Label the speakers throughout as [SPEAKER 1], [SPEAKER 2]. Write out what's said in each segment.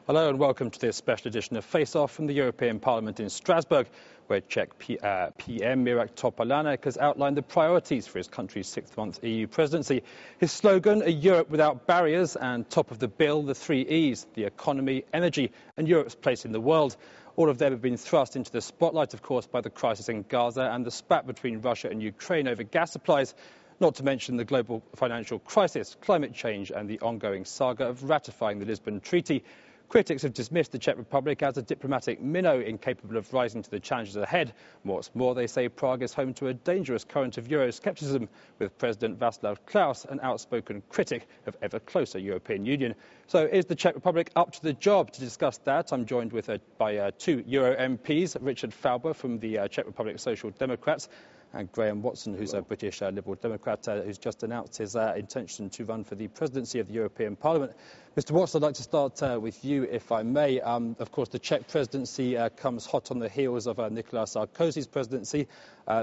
[SPEAKER 1] Hello and welcome to this special edition of Face Off from the European Parliament in Strasbourg, where Czech PM Mirek Topolánek has outlined the priorities for his country's sixth-month EU presidency. His slogan, a Europe without barriers, and top of the bill, the three E's, the economy, energy and Europe's place in the world. All of them have been thrust into the spotlight, of course, by the crisis in Gaza and the spat between Russia and Ukraine over gas supplies, not to mention the global financial crisis, climate change and the ongoing saga of ratifying the Lisbon Treaty. Critics have dismissed the Czech Republic as a diplomatic minnow incapable of rising to the challenges ahead. What's more, they say Prague is home to a dangerous current of Euroscepticism, with President Václav Klaus an outspoken critic of ever closer European Union. So is the Czech Republic up to the job? To discuss that, I'm joined by two Euro MPs, Richard Falbr from the Czech Republic Social Democrats, and Graham Watson, who's a British Liberal Democrat, who's just announced his intention to run for the presidency of the European Parliament. Mr. Watson, I'd like to start with you, if I may. Of course, the Czech presidency comes hot on the heels of Nicolas Sarkozy's presidency,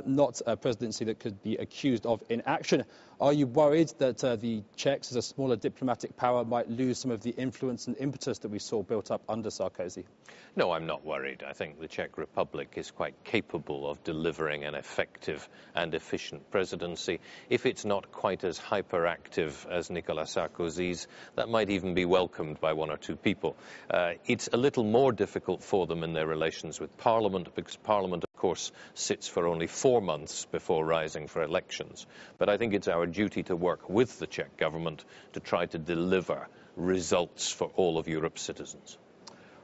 [SPEAKER 1] not a presidency that could be accused of inaction. Are you worried that the Czechs, as a smaller diplomatic power, might lose some of the influence and impetus that we saw built up under Sarkozy?
[SPEAKER 2] No, I'm not worried. I think the Czech Republic is quite capable of delivering an effective and efficient presidency. If it's not quite as hyperactive as Nicolas Sarkozy's, that might even be welcomed by one or two people. It's a little more difficult for them in their relations with Parliament, because Parliament, of course, sits for only 4 months before rising for elections. But I think it's our duty to work with the Czech government to try to deliver results for all of Europe's citizens.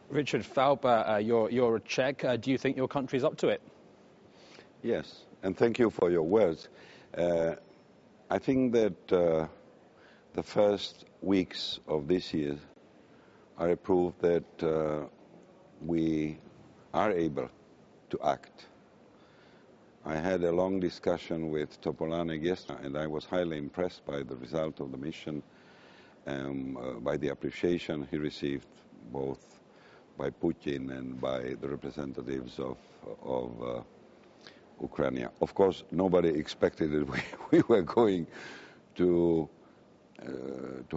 [SPEAKER 1] Richard Falbr, you're a Czech. Do you think your country is up to it?
[SPEAKER 3] Yes, and thank you for your words. I think that the first weeks of this year are a proof that we are able to act. I had a long discussion with Topolánek yesterday, and I was highly impressed by the result of the mission, by the appreciation he received both by Putin and by the representatives of Ukraine. Of course, nobody expected that we were going to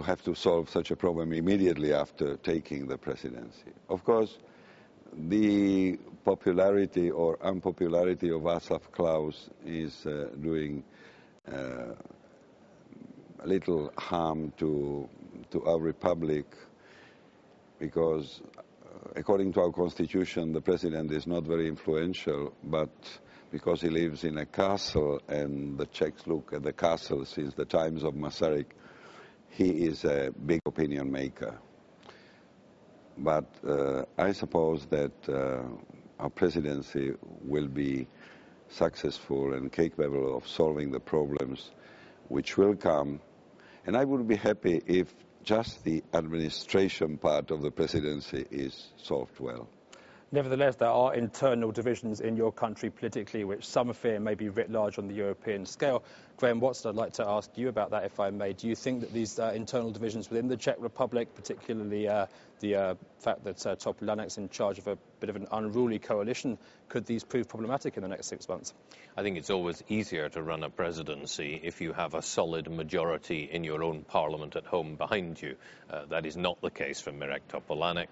[SPEAKER 3] have to solve such a problem immediately after taking the presidency. Of course, the popularity or unpopularity of Václav Klaus is doing a little harm to our republic, because according to our constitution, the president is not very influential, but because he lives in a castle and the Czechs look at the castle since the times of Masaryk, he is a big opinion maker. But I suppose that our presidency will be successful and capable of solving the problems which will come. And I would be happy if just the administration part of the presidency is solved well.
[SPEAKER 1] Nevertheless, there are internal divisions in your country politically, which some fear may be writ large on the European scale. Graham Watson, I'd like to ask you about that, if I may. Do you think that these internal divisions within the Czech Republic, particularly the fact that Topolánek's in charge of a bit of an unruly coalition, could these prove problematic in the next 6 months?
[SPEAKER 2] I think it's always easier to run a presidency if you have a solid majority in your own parliament at home behind you. That is not the case for Mirek Topolánek.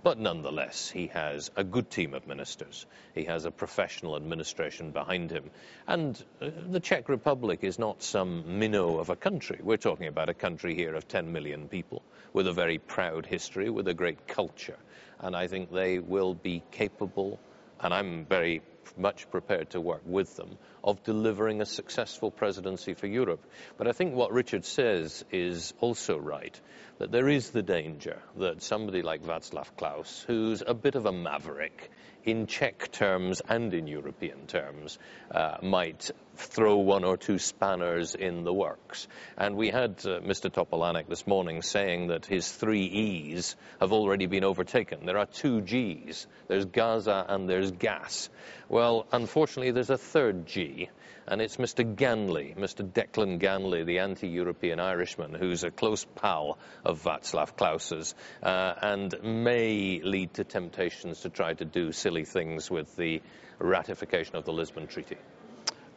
[SPEAKER 2] But nonetheless, he has a good team of ministers. He has a professional administration behind him. And the Czech Republic is not some minnow of a country. We're talking about a country here of 10 million people with a very proud history, with a great culture. And I think they will be capable, and I'm very much prepared to work with them, of delivering a successful presidency for Europe. But I think what Richard says is also right, that there is the danger that somebody like Václav Klaus, who's a bit of a maverick in Czech terms and in European terms, might throw one or two spanners in the works. And we had Mr. Topolánek this morning saying that his 3 E's have already been overtaken. There are 2 G's. There's Gaza and there's gas. Well, unfortunately, there's a 3rd G, and it's Mr. Ganley, Mr. Declan Ganley, the anti-European Irishman, who's a close pal of Václav Klaus's, and may lead to temptations to try to do silly things with the ratification of the Lisbon Treaty.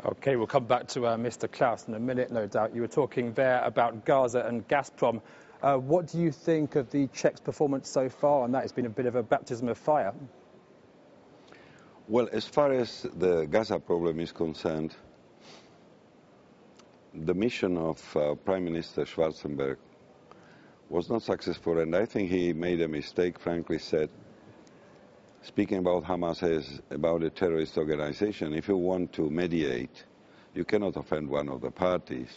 [SPEAKER 1] OK, we'll come back to Mr. Klaus in a minute, no doubt. You were talking there about Gaza and Gazprom. What do you think of the Czechs' performance so far on that? It's been a bit of a baptism of fire.
[SPEAKER 3] Well, as far as the Gaza problem is concerned, the mission of Prime Minister Schwarzenberg was not successful, and I think he made a mistake, frankly said, speaking about Hamas as about a terrorist organization. If you want to mediate, you cannot offend one of the parties.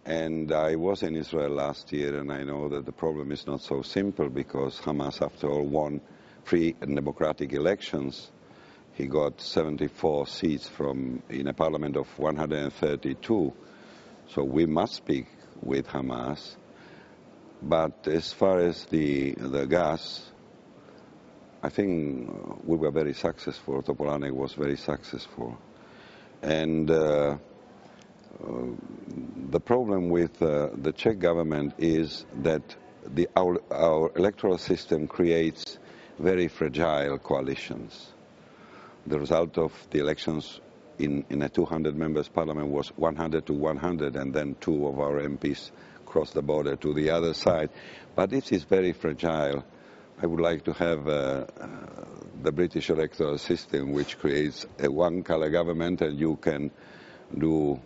[SPEAKER 3] And I was in Israel last year, and I know that the problem is not so simple, because Hamas, after all, won free and democratic elections. He got 74 seats in a parliament of 132. So we must speak with Hamas. But as far as the gas, I think we were very successful. Topolánek was very successful. And the problem with the Czech government is that our electoral system creates very fragile coalitions. The result of the elections in a 200 members parliament was 100 to 100, and then 2 of our MPs crossed the border to the other side. But it is very fragile. I would like to have the British electoral system, which creates a one-color government, and you can do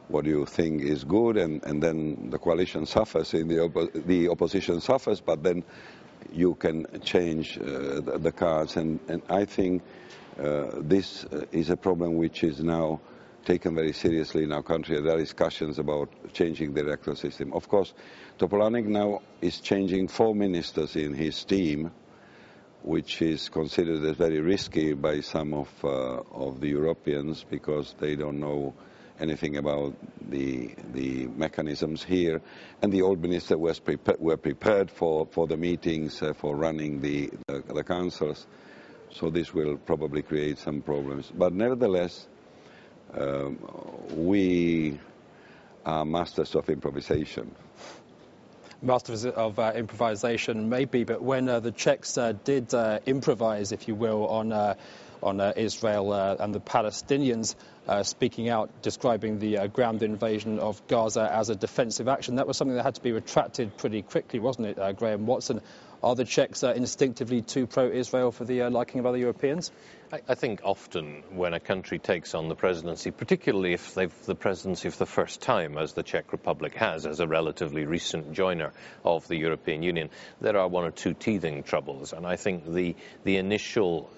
[SPEAKER 3] what you think is good, and then the coalition suffers, the opposition suffers, but then you can change the cards. And I think this is a problem which is now taken very seriously in our country. There are discussions about changing the electoral system. Of course, Topolánek now is changing 4 ministers in his team, which is considered as very risky by some of the Europeans, because they don't know anything about the mechanisms here. And the old ministers were prepared for the meetings, for running the councils. So this will probably create some problems. But nevertheless, we are masters of improvisation.
[SPEAKER 1] Masters of improvisation, maybe, but when the Czechs did improvise, if you will, on Israel and the Palestinians, speaking out, describing the ground invasion of Gaza as a defensive action, that was something that had to be retracted pretty quickly, wasn't it, Graham Watson? Are the Czechs instinctively too pro-Israel for the liking of other Europeans?
[SPEAKER 2] I think often when a country takes on the presidency, particularly if they've the presidency for the first time, as the Czech Republic has, as a relatively recent joiner of the European Union, there are 1 or 2 teething troubles. And I think the initial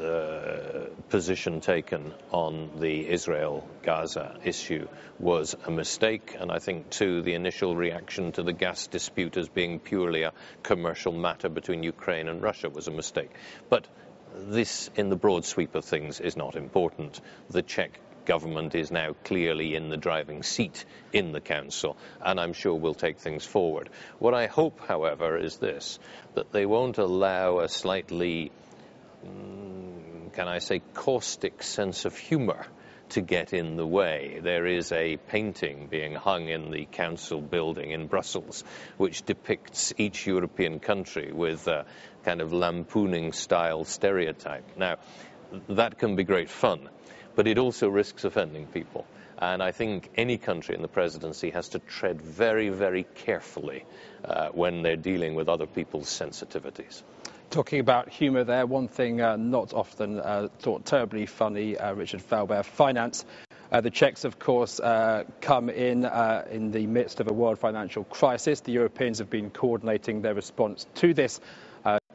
[SPEAKER 2] position taken on the Israel-Gaza issue was a mistake. And I think, too, the initial reaction to the gas dispute as being purely a commercial matter between Ukraine and Russia was a mistake. But this, in the broad sweep of things, is not important. The Czech government is now clearly in the driving seat in the council, and I'm sure will take things forward. What I hope, however, is this, that they won't allow a slightly, can I say, caustic sense of humour to get in the way. There is a painting being hung in the council building in Brussels which depicts each European country with a kind of lampooning style stereotype. Now, that can be great fun, but it also risks offending people. And I think any country in the presidency has to tread very, very carefully when they're dealing with other people's sensitivities.
[SPEAKER 1] Talking about humour there, one thing not often thought terribly funny, Richard Falbr, finance. The Czechs, of course, come in the midst of a world financial crisis. The Europeans have been coordinating their response to this.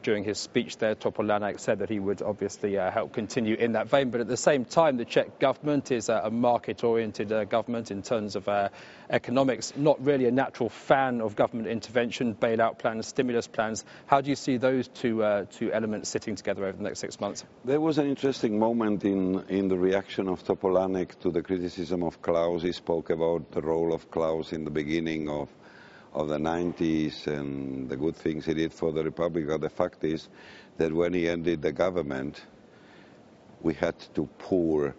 [SPEAKER 1] During his speech there, Topolánek said that he would obviously help continue in that vein. But at the same time, the Czech government is a market-oriented government in terms of economics, not really a natural fan of government intervention, bailout plans, stimulus plans. How do you see those two elements sitting together over the next 6 months?
[SPEAKER 3] There was an interesting moment in the reaction of Topolánek to the criticism of Klaus. He spoke about the role of Klaus in the beginning of the 90s and the good things he did for the Republic. But the fact is that when he ended the government, we had to pour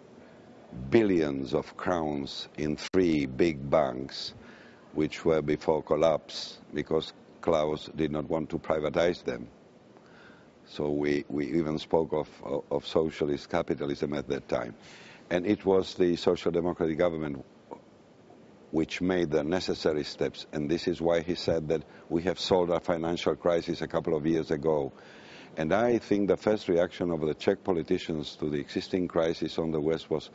[SPEAKER 3] billions of crowns in 3 big banks, which were before collapse, because Klaus did not want to privatize them. So we even spoke of socialist capitalism at that time. And it was the Social Democratic government which made the necessary steps. And this is why he said that we have solved our financial crisis a couple of years ago. And I think the first reaction of the Czech politicians to the existing crisis on the West was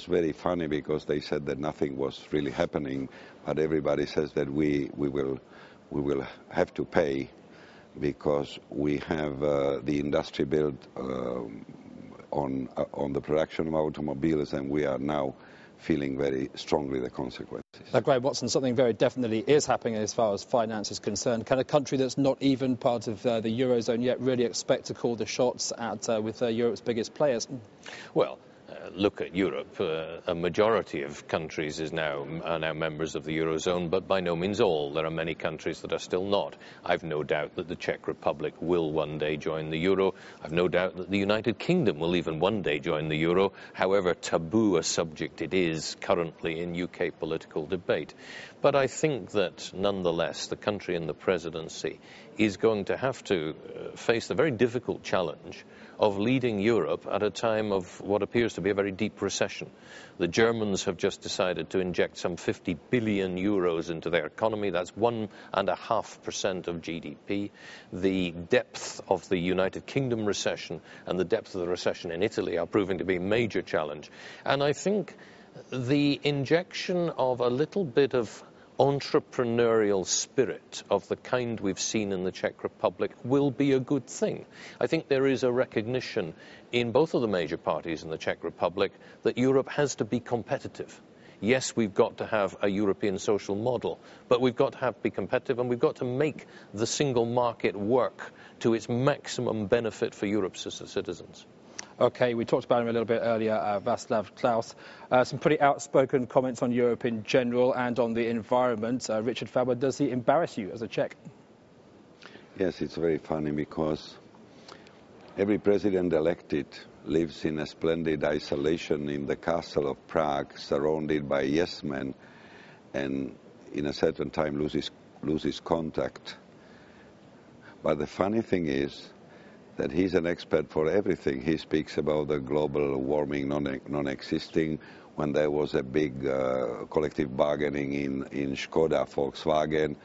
[SPEAKER 3] very funny, because they said that nothing was really happening, but everybody says that we will have to pay because we have the industry built on the production of automobiles, and we are now feeling very strongly the consequences.
[SPEAKER 1] Now, Graham Watson, something very definitely is happening as far as finance is concerned. Can a country that's not even part of the Eurozone yet really expect to call the shots with Europe's biggest players?
[SPEAKER 2] Well, look at Europe. A majority of countries are now members of the Eurozone, but by no means all. There are many countries that are still not. I've no doubt that the Czech Republic will one day join the Euro. I've no doubt that the United Kingdom will even one day join the Euro, however taboo a subject it is currently in UK political debate. But I think that, nonetheless, the country in the presidency is going to have to face the very difficult challenge of leading Europe at a time of what appears to be a very deep recession. The Germans have just decided to inject some 50 billion euros into their economy. That's 1.5% of GDP. The depth of the United Kingdom recession and the depth of the recession in Italy are proving to be a major challenge. And I think the injection of a little bit of entrepreneurial spirit of the kind we've seen in the Czech Republic will be a good thing. I think there is a recognition in both of the major parties in the Czech Republic that Europe has to be competitive. Yes, we've got to have a European social model, but we've got to be competitive, and we've got to make the single market work to its maximum benefit for Europe's citizens.
[SPEAKER 1] OK, we talked about him a little bit earlier, Václav Klaus. Some pretty outspoken comments on Europe in general and on the environment. Richard Falbr, does he embarrass you as a Czech?
[SPEAKER 3] Yes, it's very funny, because every president elected lives in a splendid isolation in the castle of Prague, surrounded by yes men, and in a certain time loses contact. But the funny thing is that he's an expert for everything. He speaks about the global warming non-existing. When there was a big collective bargaining in Škoda, Volkswagen,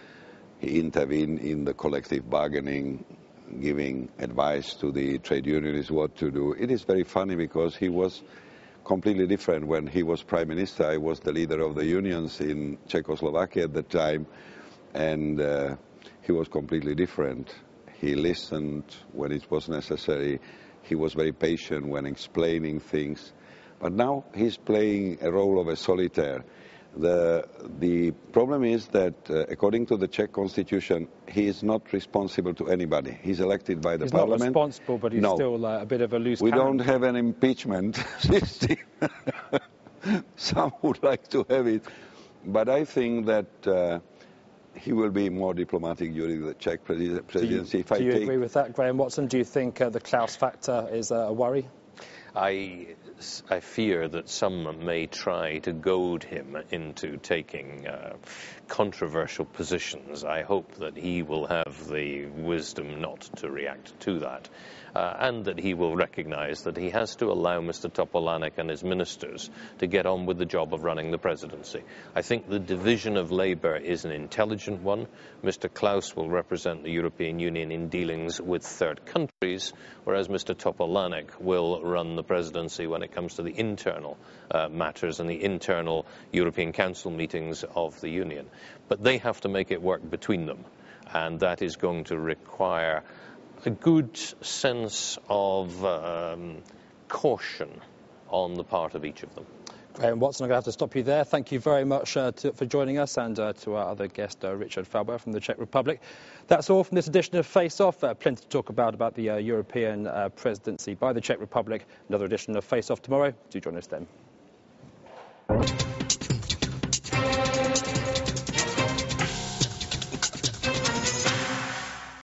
[SPEAKER 3] he intervened in the collective bargaining, giving advice to the trade unionists what to do. It is very funny, because he was completely different when he was prime minister. I was the leader of the unions in Czechoslovakia at the time, and he was completely different. He listened when it was necessary. He was very patient when explaining things. But now he's playing a role of a solitaire. The problem is that, according to the Czech constitution, he is not responsible to anybody. He's elected by the parliament.
[SPEAKER 1] He's not responsible, but he's still a bit of a loose
[SPEAKER 3] cannon. We
[SPEAKER 1] cannon.
[SPEAKER 3] don't have an impeachment system. Some would like to have it. But I think that he will be more diplomatic during the Czech presidency.
[SPEAKER 1] Do you agree with that, Graham Watson? Do you think the Klaus factor is a worry?
[SPEAKER 2] I fear that some may try to goad him into taking controversial positions. I hope that he will have the wisdom not to react to that, and that he will recognize that he has to allow Mr. Topolánek and his ministers to get on with the job of running the presidency. I think the division of labour is an intelligent one. Mr. Klaus will represent the European Union in dealings with third countries, whereas Mr. Topolánek will run the presidency when it comes to the internal matters and the internal European Council meetings of the Union. But they have to make it work between them, and that is going to require a good sense of caution on the part of each of them.
[SPEAKER 1] Graham Watson, I'm going to have to stop you there. Thank you very much for joining us, and to our other guest, Richard Falbr from the Czech Republic. That's all from this edition of Face Off. Plenty to talk about the European presidency by the Czech Republic. Another edition of Face Off tomorrow. Do join us then.